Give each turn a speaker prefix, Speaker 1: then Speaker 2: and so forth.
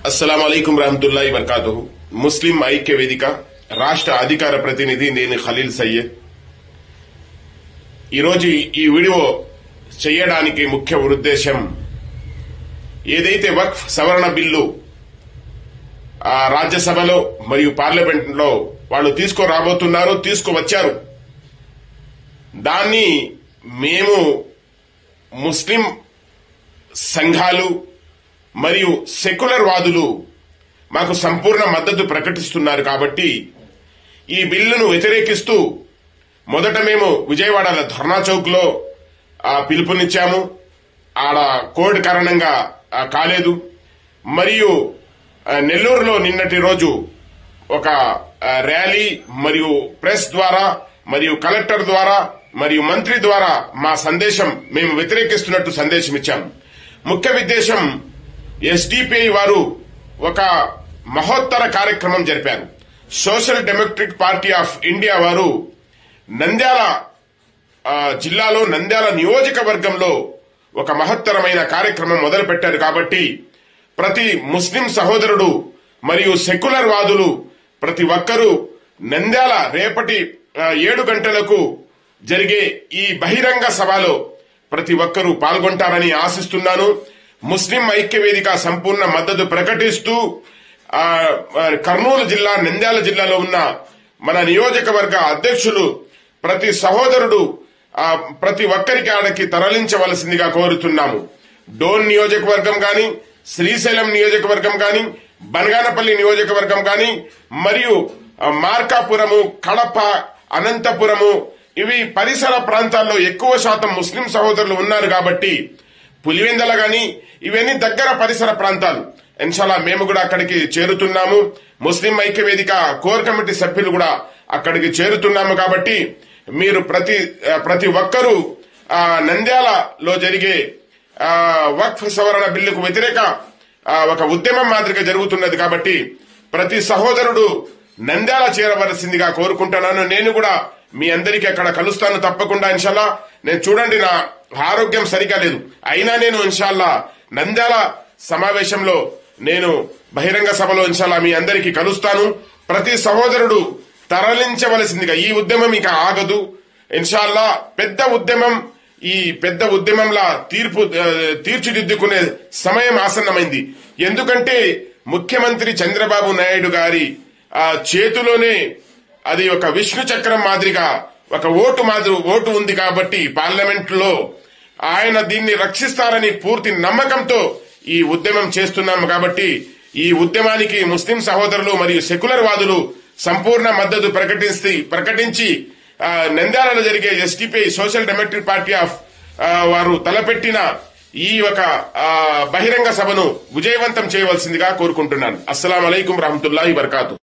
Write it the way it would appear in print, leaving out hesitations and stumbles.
Speaker 1: అస్సలాము అలైకుం రహమతుల్లాహి వబర్కాతుహు. ముస్లిం ఐక్య వేదిక రాష్ట్ర అధికార ప్రతినిధి నేను ఖలీల్ సయ్యద్. ఈరోజు ఈ వీడియో చేయడానికి ముఖ్య ఉద్దేశం, ఏదైతే వక్ఫ్ సవరణ బిల్లు రాజ్యసభలో మరియు పార్లమెంట్లో వాళ్ళు తీసుకురాబోతున్నారో, తీసుకువచ్చారు, దాన్ని మేము ముస్లిం సంఘాలు మరియు సెక్యులర్ వాదులు మాకు సంపూర్ణ మద్దతు ప్రకటిస్తున్నారు. కాబట్టి ఈ బిల్లును వ్యతిరేకిస్తూ మొదట మేము విజయవాడలో ధర్నా చౌక్ లో పిలుపునిచ్చాము. ఆడ కోవిడ్ కారణంగా కాలేదు. మరియు నెల్లూరులో నిన్నటి రోజు ఒక ర్యాలీ మరియు ప్రెస్ ద్వారా మరియు కలెక్టర్ ద్వారా మరియు మంత్రి ద్వారా మా సందేశం మేము వ్యతిరేకిస్తున్నట్టు సందేశం ఇచ్చాము. ముఖ్య ఉద్దేశం, ఎస్డిపిఐ వారు ఒక మహోత్తర కార్యక్రమం జరిపారు. Social democratic party of India వారు నంద్యాల జిల్లాలో నంద్యాల నియోజకవర్గంలో ఒక మహత్తరమైన కార్యక్రమం మొదలుపెట్టారు. కాబట్టి ప్రతి ముస్లిం సహోదరుడు మరియు సెక్యులర్ వాదులు ప్రతి ఒక్కరూ నంద్యాల రేపటి 7 గంటలకు జరిగే ఈ బహిరంగ సభలో ప్రతి ఒక్కరూ పాల్గొంటారని ఆశిస్తున్నాను. ముస్లిం ఐక్య వేదిక సంపూర్ణ మద్దతు ప్రకటిస్తూ కర్నూలు జిల్లా, నంద్యాల జిల్లాలో ఉన్న మన నియోజకవర్గ అధ్యక్షులు ప్రతి సహోదరుడు ప్రతి ఒక్కరికి ఆడకి తరలించవలసిందిగా కోరుతున్నాము. డోన్ నియోజకవర్గం గాని, శ్రీశైలం నియోజకవర్గం గాని, బనగానపల్లి నియోజకవర్గం గాని, మరియు మార్కాపురము, కడప, అనంతపురము, ఇవి పరిసర ప్రాంతాల్లో ఎక్కువ శాతం ముస్లిం సహోదరులు ఉన్నారు. కాబట్టి పులివెందల గాని, ఇవన్నీ దగ్గర పరిసర ప్రాంతాలు. ఇన్షాల్లా మేము కూడా అక్కడికి చేరుతున్నాము. ముస్లిం ఐక్య వేదిక కోర్ కమిటీ సభ్యులు కూడా అక్కడికి చేరుతున్నాము. కాబట్టి మీరు ప్రతి ఒక్కరూ నంద్యాలలో జరిగే వక్ఫ్ సవరణ బిల్లుకు వ్యతిరేక ఒక ఉద్యమం మాదిరిగా జరుగుతున్నది. కాబట్టి ప్రతి సహోదరుడు నంద్యాల చేరవలసిందిగా కోరుకుంటున్నాను. నేను కూడా మీ అందరికీ అక్కడ కలుస్తాను తప్పకుండా ఇన్షాల్లా. నేను చూడండి, నా ఆరోగ్యం సరిగా లేదు, అయినా నేను ఇన్షాల్లా నంద్యాల సమావేశంలో నేను బహిరంగ సభలో ఇన్షాల్లా మీ అందరికీ కలుస్తాను. ప్రతి సహోదరుడు తరలించవలసిందిగా, ఈ ఉద్యమం ఇక ఆగదు ఇన్షాల్లా. పెద్ద ఉద్యమం, ఈ పెద్ద ఉద్యమంలా తీర్చిదిద్దుకునే సమయం ఆసన్నమైంది. ఎందుకంటే ముఖ్యమంత్రి చంద్రబాబు నాయుడు గారి చేతిలోనే అది ఒక విష్ణు చక్రం మాదిరిగా ఒక ఓటు ఉంది. కాబట్టి పార్లమెంట్ లో ఆయన దీన్ని రక్షిస్తారని పూర్తి నమ్మకంతో ఈ ఉద్యమం చేస్తున్నాము. కాబట్టి ఈ ఉద్యమానికి ముస్లిం సహోదరులు మరియు సెక్యులర్ వాదులు సంపూర్ణ మద్దతు ప్రకటించి నంద్యాలలో జరిగే SDPI social democratic party of వారు తలపెట్టిన ఈ ఒక బహిరంగ సభను విజయవంతం చేయవలసిందిగా కోరుకుంటున్నాను. అస్సలాము అలైకుం రహమతుల్లాహి వబర్కాతుహు.